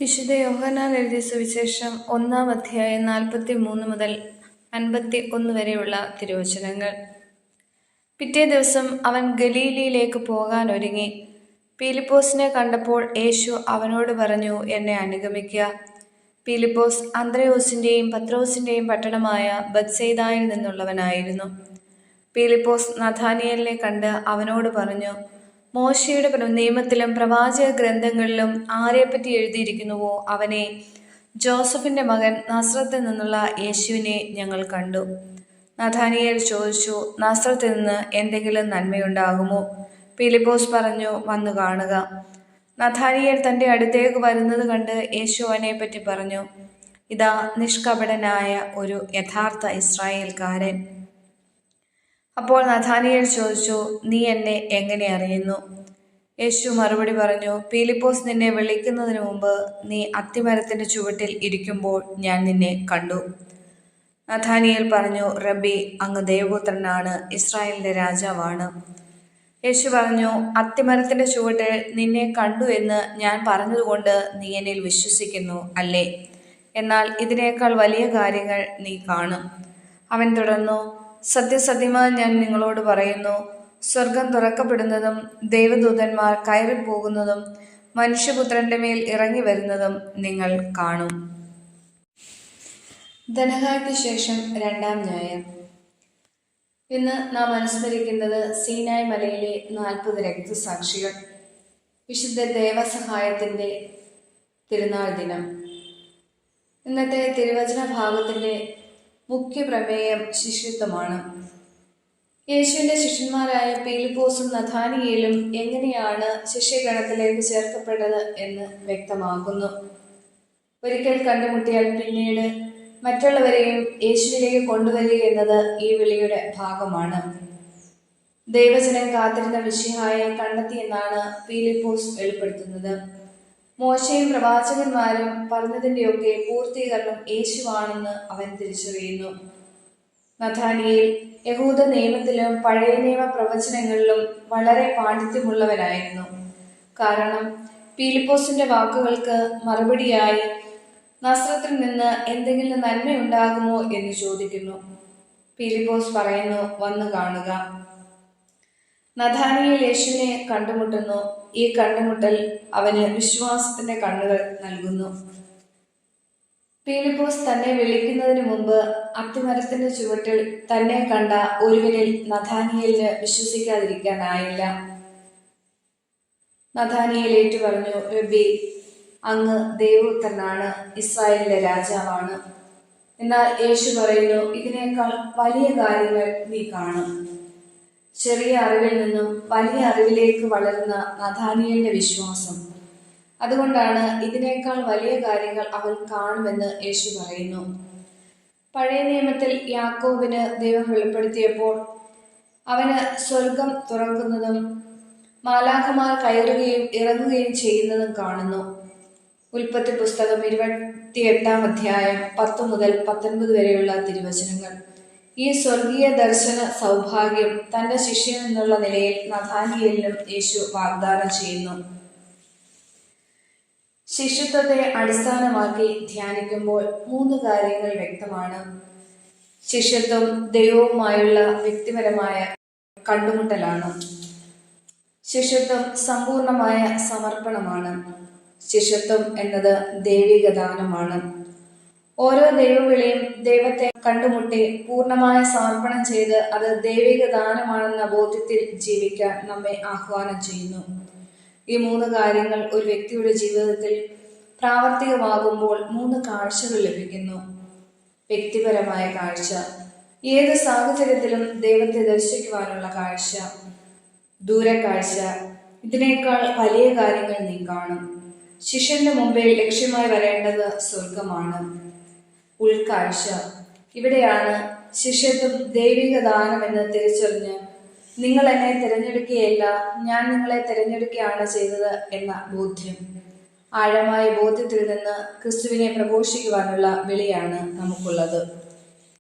വിശുദ്ധ യോഹന്നാൻ എഴുതിയ സുവിശേഷം 1-ാം അധ്യായം 43 മുതൽ 51 വരെയുള്ള തിരുവചനങ്ങൾ. പിറ്റേ ദിവസം അവൻ ഗലീലയിലേക്ക് പോകാൻ ഒരുങ്ങി. പീലിപ്പോസിനെ കണ്ടപ്പോൾ യേശു അവനോട് പറഞ്ഞു, എന്നെ അനുഗമിക്കുക. പീലിപ്പോസ് അന്ത്രയോസിൻ്റെയും പത്രോസിൻ്റെയും പട്ടണമായ ബത്സയിദായിൽ നിന്നുള്ളവനായിരുന്നു. പീലിപ്പോസ് നഥാനിയേലിനെ കണ്ട് അവനോട് പറഞ്ഞു, മോശയുടെ നിയമത്തിലും പ്രവാചക ഗ്രന്ഥങ്ങളിലും ആരെപ്പറ്റി എഴുതിയിരിക്കുന്നുവോ അവനെ, ജോസഫിൻ്റെ മകൻ നസ്രത്തിൽ നിന്നുള്ള യേശുവിനെ ഞങ്ങൾ കണ്ടു. നഥാനിയേൽ ചോദിച്ചു, നസ്രത്തിൽ നിന്ന് എന്തെങ്കിലും നന്മയുണ്ടാകുമോ? പീലിപ്പോസ് പറഞ്ഞു, വന്നു കാണുക. നഥാനിയേൽ തൻ്റെ അടുത്തേക്ക് വരുന്നത് കണ്ട് യേശു അവനെപ്പറ്റി പറഞ്ഞു, ഇതാ നിഷ്കപടനായ ഒരു യഥാർത്ഥ ഇസ്രായേൽക്കാരൻ. അപ്പോൾ നഥാനിയേൽ ചോദിച്ചു, നീ എന്നെ എങ്ങനെ അറിയുന്നു? യേശു മറുപടി പറഞ്ഞു, പീലിപ്പോസ് നിന്നെ വിളിക്കുന്നതിന് മുമ്പ് നീ അത്തിമരത്തിൻ്റെ ചുവട്ടിൽ ഇരിക്കുമ്പോൾ ഞാൻ നിന്നെ കണ്ടു. നഥാനിയേൽ പറഞ്ഞു, റബ്ബി, അങ്ങ് ദൈവപുത്രനാണ്, ഇസ്രായേലിൻ്റെ രാജാവാണ്. യേശു പറഞ്ഞു, അത്തിമരത്തിൻ്റെ ചുവട്ടിൽ നിന്നെ കണ്ടു എന്ന് ഞാൻ പറഞ്ഞതുകൊണ്ട് നീ എന്നിൽ വിശ്വസിക്കുന്നു അല്ലേ? എന്നാൽ ഇതിനേക്കാൾ വലിയ കാര്യങ്ങൾ നീ കാണും. അവൻ തുടർന്നു, സത്യസത്യമായി ഞാൻ നിങ്ങളോട് പറയുന്നു, സ്വർഗം തുറക്കപ്പെടുന്നതും ദൈവദൂതന്മാർ കയറിപ്പോകുന്നതും മനുഷ്യപുത്രന്റെ മേൽ ഇറങ്ങി വരുന്നതും നിങ്ങൾ കാണും. ധനഹായ്ക്ക് ശേഷം 2-ാം ഞായർ. ഇന്ന് നാം അനുസ്മരിക്കുന്നത് സീനായ് മലയിലെ 40 രക്തസാക്ഷികൾ. വിശുദ്ധ ദേവസഹായത്തിൻ്റെ തിരുനാൾ ദിനം. ഇന്നത്തെ തിരുവചന ഭാഗത്തിൻ്റെ മുഖ്യ പ്രമേയം ശിഷ്യത്വമാണ്. യേശുവിൻ്റെ ശിഷ്യന്മാരായ പീലിപ്പോസും നഥാനിയേലും എങ്ങനെയാണ് ശിഷ്യഗണത്തിലേക്ക് ചേർക്കപ്പെട്ടത് എന്ന് വ്യക്തമാക്കുന്നു. ഒരിക്കൽ കണ്ടുമുട്ടിയാൽ പിന്നീട് മറ്റുള്ളവരെയും യേശുവിലേക്ക് കൊണ്ടുവരിക എന്നത് ഈ വിളിയുടെ ഭാഗമാണ്. ദൈവജനം കാത്തിരുന്ന മിശിഹായെ കണ്ടെത്തിയെന്നാണ് പീലിപ്പോസ് വെളിപ്പെടുത്തുന്നത്. മോശയും പ്രവാചകന്മാരും പറഞ്ഞതിൻ്റെയൊക്കെ പൂർത്തീകരണം യേശുവാണെന്ന് അവൻ തിരിച്ചറിയുന്നു. നഥാനിയേൽ യഹൂദ നിയമത്തിലും പഴയ നിയമ പ്രവചനങ്ങളിലും വളരെ പാണ്ഡിത്യമുള്ളവനായിരുന്നു. കാരണം പീലിപ്പോസിന്റെ വാക്കുകൾക്ക് മറുപടിയായി നസ്രത്തിൽ നിന്ന് എന്തെങ്കിലും നന്മയുണ്ടാകുമോ എന്ന് ചോദിക്കുന്നു. പീലിപ്പോസ് പറയുന്നു, വന്നു കാണുക. നഥാനിയേൽ യേശുവിനെ കണ്ടുമുട്ടുന്നു. ഈ കണ്ടുമുട്ടൽ അവന് വിശ്വാസത്തിന്റെ കണ്ണുകൾ നൽകുന്നു. പീലിപ്പോസ് തന്നെ വിളിക്കുന്നതിന് മുമ്പ് അത്തിമരത്തിന്റെ ചുവട്ടിൽ തന്നെ കണ്ട ഒരുവനിൽ നഥാനിയേലിന് വിശ്വസിക്കാതിരിക്കാനായില്ല. നഥാനിയേൽ ഏറ്റു പറഞ്ഞു, റബ്ബി, അങ്ങ് ദൈവപുത്രനാണ്, ഇസ്രായേലിന്റെ രാജാവാണ്. എന്നാൽ യേശു പറയുന്നു, ഇതിനേക്കാൾ വലിയ കാര്യങ്ങൾ നീ കാണും. ചെറിയ അറിവിൽ നിന്നും വലിയ അറിവിലേക്ക് വളരുന്ന നഥാനിയേലിന്റെ വിശ്വാസം. അതുകൊണ്ടാണ് ഇതിനേക്കാൾ വലിയ കാര്യങ്ങൾ അവൻ കാണുമെന്ന് യേശു പറയുന്നു. പഴയ നിയമത്തിൽ യാക്കോബിന് ദൈവം വെളിപ്പെടുത്തിയപ്പോൾ അവന് സ്വർഗം തുറക്കുന്നതും മാലാഖമാർ കയറുകയും ഇറങ്ങുകയും ചെയ്യുന്നതും കാണുന്നു. ഉൽപ്പത്തി പുസ്തകം 28-ാം അധ്യായം 10 മുതൽ 19 വരെയുള്ള തിരുവചനങ്ങൾ. ഈ സ്വർഗീയ ദർശന സൗഭാഗ്യം തന്റെ ശിഷ്യൻ എന്നുള്ള നിലയിൽ നഥാനിയേലിനും യേശു വാഗ്ദാനം ചെയ്യുന്നു. ശിഷ്യത്വത്തെ അടിസ്ഥാനമാക്കി ധ്യാനിക്കുമ്പോൾ 3 കാര്യങ്ങൾ വ്യക്തമാണ്. ശിഷ്യത്വം ദൈവവുമായുള്ള വ്യക്തിപരമായ കണ്ടുമുട്ടലാണ്. ശിഷ്യത്വം സമ്പൂർണമായ സമർപ്പണമാണ്. ശിഷ്യത്വം എന്നത് ദൈവിക ദാനമാണ്. ഓരോ ദൈവവിളിയും ദൈവത്തെ കണ്ടുമുട്ടി പൂർണ്ണമായ സമർപ്പണം ചെയ്ത് അത് ദൈവിക ദാനമാണെന്ന ബോധ്യത്തിൽ ജീവിക്കാൻ നമ്മെ ആഹ്വാനം ചെയ്യുന്നു. ഈ 3 കാര്യങ്ങൾ ഒരു വ്യക്തിയുടെ ജീവിതത്തിൽ പ്രാവർത്തികമാകുമ്പോൾ 3 കാഴ്ചകൾ ലഭിക്കുന്നു. വ്യക്തിപരമായ കാഴ്ച, ഏത് സാഹചര്യത്തിലും ദൈവത്തെ ദർശിക്കുവാനുള്ള കാഴ്ച. ദൂരക്കാഴ്ച, ഇതിനേക്കാൾ വലിയ കാര്യങ്ങൾ നീ കാണും. ശിഷ്യന്റെ മുമ്പിൽ ലക്ഷ്യമായി വരേണ്ടത് സ്വർഗമാണ്. ഉൾക്കാഴ്ച, ഇവിടെയാണ് ശിഷ്യത്വം ദൈവിക ദാനമെന്ന് തിരിച്ചറിഞ്ഞ് നിങ്ങൾ എന്നെ തിരഞ്ഞെടുക്കുകയല്ല, ഞാൻ നിങ്ങളെ തിരഞ്ഞെടുക്കുകയാണ് ചെയ്തത് എന്ന ബോധ്യം. ആഴമായ ബോധ്യത്തിൽ നിന്ന് ക്രിസ്തുവിനെ പ്രഘോഷിക്കുവാനുള്ള വിളിയാണ് നമുക്കുള്ളത്.